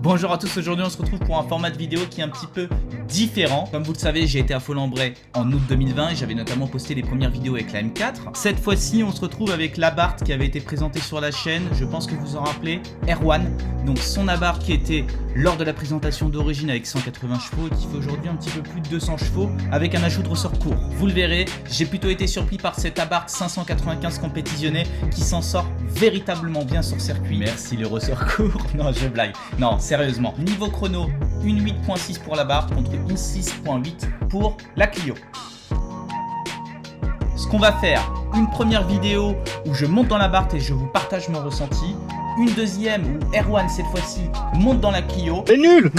Bonjour à tous, aujourd'hui on se retrouve pour un format de vidéo qui est un petit peu différent. Comme vous le savez, j'ai été à Folembray en août 2020 et j'avais notamment posté les premières vidéos avec la M4. Cette fois-ci, on se retrouve avec l'Abarth qui avait été présenté sur la chaîne, je pense que vous en rappelez, R1. Donc son Abarth qui était lors de la présentation d'origine avec 180 chevaux et qui fait aujourd'hui un petit peu plus de 200 chevaux avec un ajout de ressort court. Vous le verrez, j'ai plutôt été surpris par cet Abarth 595 compétitionné qui s'en sort véritablement bien sur circuit. Merci le ressort court. Non, je blague. Non, sérieusement. Niveau chrono, une 8.6 pour l'Abarth contre une 6.8 pour la Clio. Ce qu'on va faire, une première vidéo où je monte dans l'Abarth et je vous partage mon ressenti. Une deuxième où R1 cette fois-ci monte dans la Clio. C'est nul.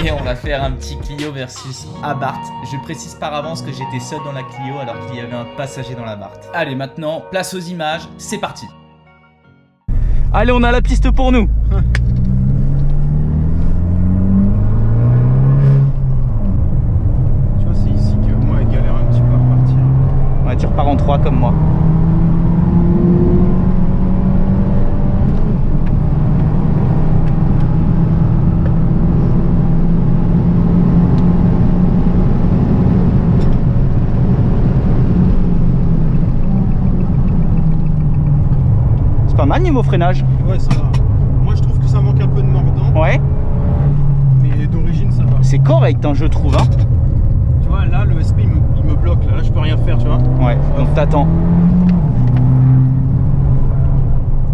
Et on va faire un petit Clio versus Abarth. Je précise par avance que j'étais seul dans la Clio alors qu'il y avait un passager dans l'Abarth. Allez, maintenant, place aux images, c'est parti. Allez, on a la piste pour nous. Tu vois, c'est ici que moi, je galère un petit peu à repartir. Ouais, tu repars en 3 comme moi. Pas mal niveau freinage. Ouais, ça va. Moi, je trouve que ça manque un peu de mordant. Ouais. Mais d'origine, ça va. C'est correct, hein, je trouve. Hein. Tu vois, là, le SP, il me bloque. Là, je peux rien faire, tu vois. Ouais, donc t'attends.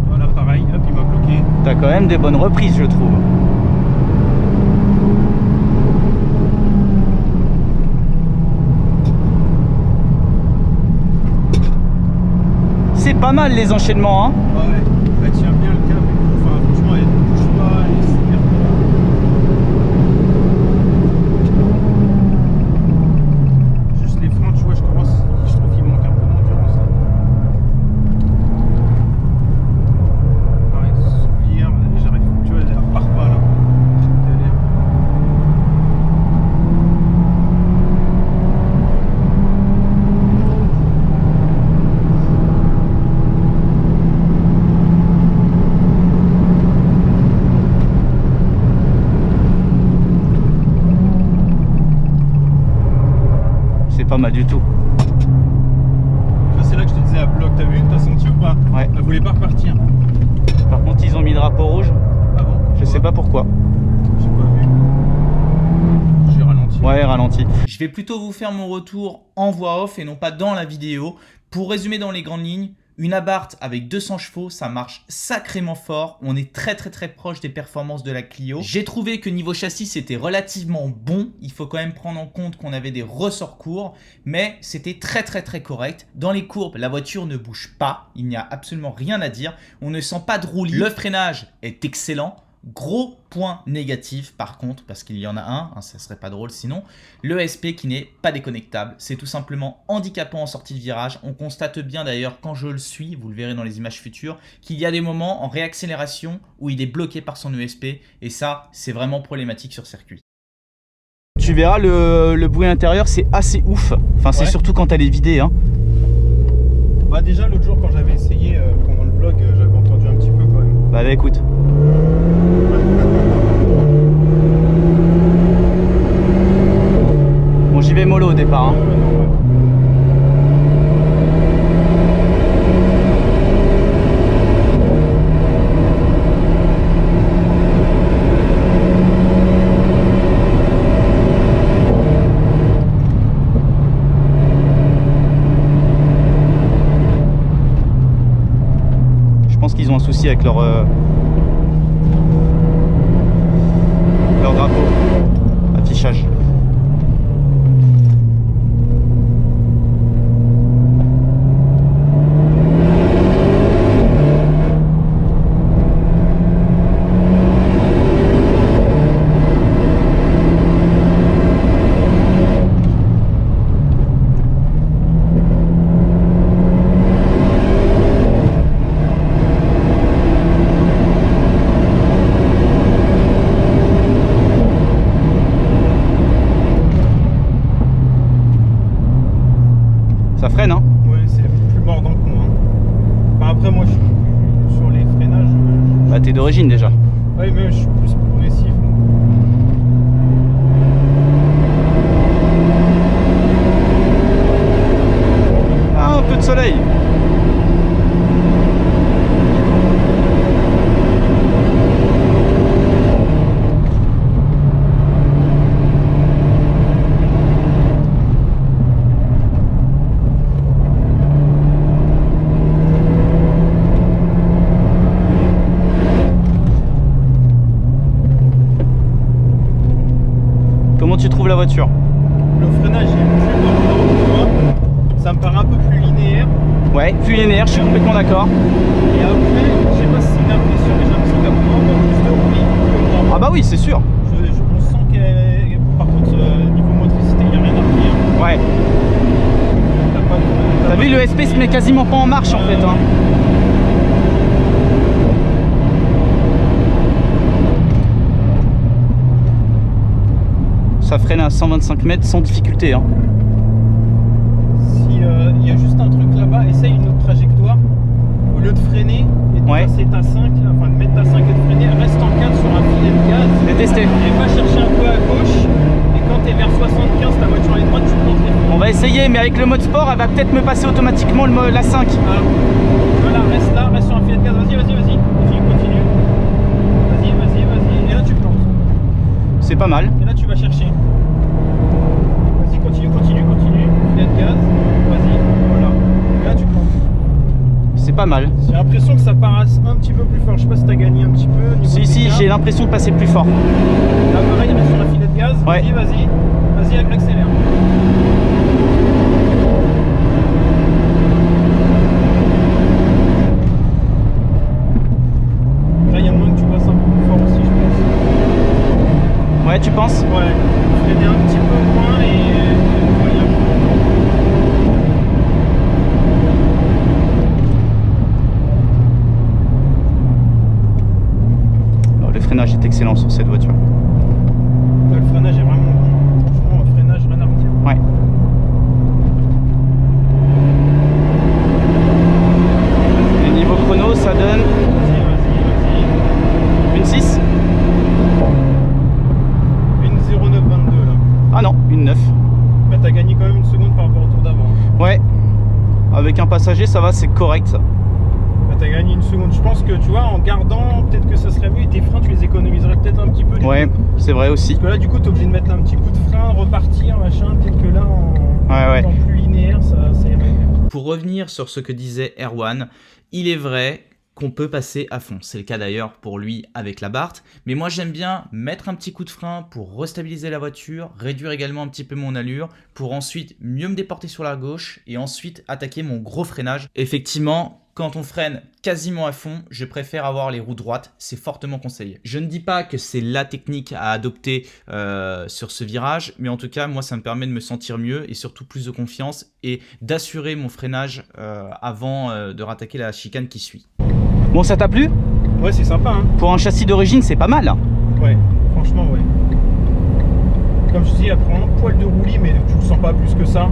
Voilà, pareil. Hop, il m'a bloqué. T'as quand même des bonnes reprises, je trouve. C'est pas mal les enchaînements, hein. Ouais, bah, tiens bien le cap et tout. Enfin, franchement, elle ne bouge pas, elle est super bien. Juste les freins, tu vois, je trouve qu'il manque un peu d'endurance là. Pareil, soufflir, j'arrive, tu vois, elle repart pas là. Pas mal du tout. C'est là que je te disais à bloc, t'as vu, t'as senti ou pas? Ouais. Elle voulait pas repartir. Par contre, ils ont mis le drapeau rouge. Ah bon? Je sais pas pourquoi. J'ai pas vu. J'ai ralenti. Ouais, ralenti. Je vais plutôt vous faire mon retour en voix off et non pas dans la vidéo. Pour résumer dans les grandes lignes, une Abarth avec 200 chevaux, ça marche sacrément fort. On est très proche des performances de la Clio. J'ai trouvé que niveau châssis, c'était relativement bon. Il faut quand même prendre en compte qu'on avait des ressorts courts, mais c'était très correct. Dans les courbes, la voiture ne bouge pas. Il n'y a absolument rien à dire. On ne sent pas de roulis. Le freinage est excellent. Gros point négatif par contre, parce qu'il y en a un, ça serait pas drôle sinon, le SP qui n'est pas déconnectable. C'est tout simplement handicapant en sortie de virage. On constate bien d'ailleurs quand je le suis, vous le verrez dans les images futures, qu'il y a des moments en réaccélération où il est bloqué par son ESP et ça, c'est vraiment problématique sur circuit. Tu verras, le bruit intérieur, c'est assez ouf. Enfin, c'est Ouais. surtout quand elle est vidée. Hein. Bah déjà l'autre jour quand j'avais essayé pendant le vlog, j'avais entendu un petit peu quand même. Bah écoute. Bon, j'y vais mollo au départ. Hein. Je pense qu'ils ont un souci avec leur drapeau affichage. Ça freine, hein. Ouais, c'est plus mordant que moi. Hein. Enfin, après, moi, je suis sur les freinages. Bah, t'es d'origine déjà. Ouais, mais je suis plus progressif. Ah, un peu de soleil. Comment tu trouves la voiture? Le freinage est plus porteur que toi. Ça me paraît un peu plus linéaire. Ouais, plus linéaire, je suis complètement d'accord. Et après, je sais pas si c'est une impression, mais j'ai l'impression qu'elle prend un peu plus de roulis que moi. Ah bah oui, c'est sûr. On sent qu'elle. Par contre, niveau motricité, il n'y a rien à redire. Ouais. T'as vu, le SP se met quasiment pas en marche en fait. Hein. Ça freine à 125 mètres sans difficulté. Hein. Si il y a juste un truc là-bas, essaye une autre trajectoire. Au lieu de freiner et de passer ta 5, enfin de mettre ta 5 et de freiner, reste en 4 sur un filet de gaz. Je vais tester. Et va chercher un peu à gauche. Et quand tu es vers 75, ta voiture est droite, tu plantes les freins. On va essayer, mais avec le mode sport, elle va peut-être me passer automatiquement la 5. Ah. Voilà, reste là, reste sur un filet de gaz. Vas-y. Continue. Vas-y. Et là, tu plantes. C'est pas mal. Et là, tu vas chercher. Vas-y, continue. Filet de gaz. Vas-y, voilà. Et là, tu plantes. C'est pas mal. J'ai l'impression que ça paraisse un petit peu plus fort. Je sais pas si t'as gagné un petit peu. Si, j'ai l'impression de passer plus fort. Là, pareil, il reste sur un filet de gaz. Ouais. Vas-y, accélère. Là, il y a moyen que tu passes un peu plus fort aussi, je pense. Ouais, tu penses? Ouais. Freiner un petit peu moins et voilà. Le freinage est excellent sur cette voiture. Là, le freinage est vraiment bon. Franchement, le freinage, rien à redire. Ouais. Et niveau chrono, ça donne Vas-y. une 6. Une 0922 là. Ah non, une 9. Bah, t'as gagné quand même une seconde par rapport au tour d'avant. Ouais. Avec un passager, ça va, c'est correct ça. Bah, t'as gagné une seconde. Je pense que tu vois, en gardant, peut-être que ça serait mieux et tes freins, tu les économiserais peut-être un petit peu. Ouais, c'est vrai aussi. Parce que là, du coup, t'es obligé de mettre un petit coup de frein, repartir, machin. Peut-être que là, en plus linéaire, ça irait mieux. Pour revenir sur ce que disait Erwan, il est vrai qu'on peut passer à fond. C'est le cas d'ailleurs pour lui avec la Barth. Mais moi j'aime bien mettre un petit coup de frein pour restabiliser la voiture, réduire également un petit peu mon allure, pour ensuite mieux me déporter sur la gauche et ensuite attaquer mon gros freinage. Effectivement, quand on freine quasiment à fond, je préfère avoir les roues droites, c'est fortement conseillé. Je ne dis pas que c'est la technique à adopter sur ce virage, mais en tout cas, moi ça me permet de me sentir mieux et surtout plus de confiance et d'assurer mon freinage avant de rattaquer la chicane qui suit. Bon, ça t'a plu? Ouais, c'est sympa, hein. Pour un châssis d'origine, c'est pas mal. Ouais, franchement, ouais. Comme je dis, elle prend un poil de roulis, mais tu le sens pas plus que ça.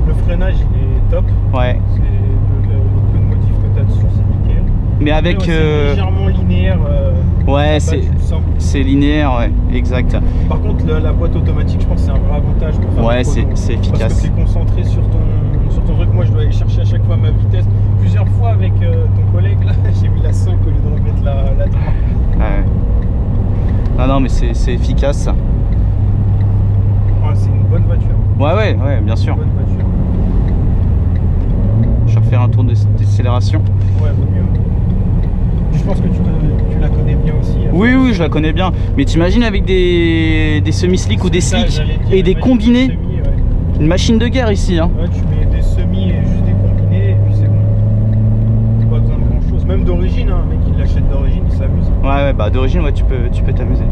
Le freinage, il est top. Ouais. C'est le peu de motifs que tu as dessus, c'est nickel. Mais avec... c'est légèrement linéaire. Ouais, c'est linéaire, ouais, exact. Par contre, la boîte automatique, je pense que c'est un vrai avantage pour faire ouais, c'est efficace. Parce que tu es concentré sur ton truc. Moi, je dois aller chercher à chaque fois ma vitesse. Plusieurs fois avec ton collègue, là, j'ai mis la 5 au lieu de remettre la 3. Ouais. Non, mais c'est efficace, ça. Ouais, c'est une bonne voiture. Ouais, bien sûr. Une bonne voiture. Je vais refaire un tour de décélération. Ouais, vaut mieux. Je pense que tu la connais bien aussi. Oui, je la connais bien. Mais t'imagines avec des semi-slicks ou des slicks et des combinés, une machine de guerre ici. Hein. Ouais, tu mets des semis et juste des combinés et puis c'est bon. Pas besoin de grand chose. Même d'origine, hein, un mec qui l'achète d'origine, il s'amuse. Ouais, bah d'origine, ouais, tu peux t'amuser.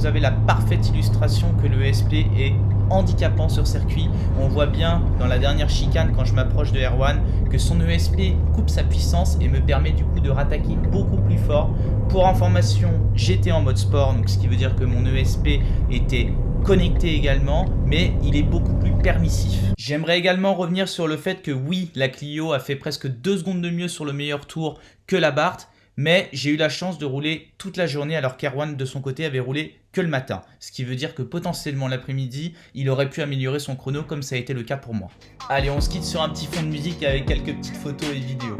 avez la parfaite illustration que le ESP est handicapant sur circuit. On voit bien dans la dernière chicane quand je m'approche de R1 que son ESP coupe sa puissance et me permet du coup de rattaquer beaucoup plus fort. Pour information, j'étais en mode sport, donc ce qui veut dire que mon ESP était connecté également, mais il est beaucoup plus permissif. J'aimerais également revenir sur le fait que oui, la Clio a fait presque 2 secondes de mieux sur le meilleur tour que l'Abarth, mais j'ai eu la chance de rouler toute la journée alors qu'Erwan de son côté avait roulé que le matin. Ce qui veut dire que potentiellement l'après-midi, il aurait pu améliorer son chrono comme ça a été le cas pour moi. Allez, on se quitte sur un petit fond de musique avec quelques petites photos et vidéos.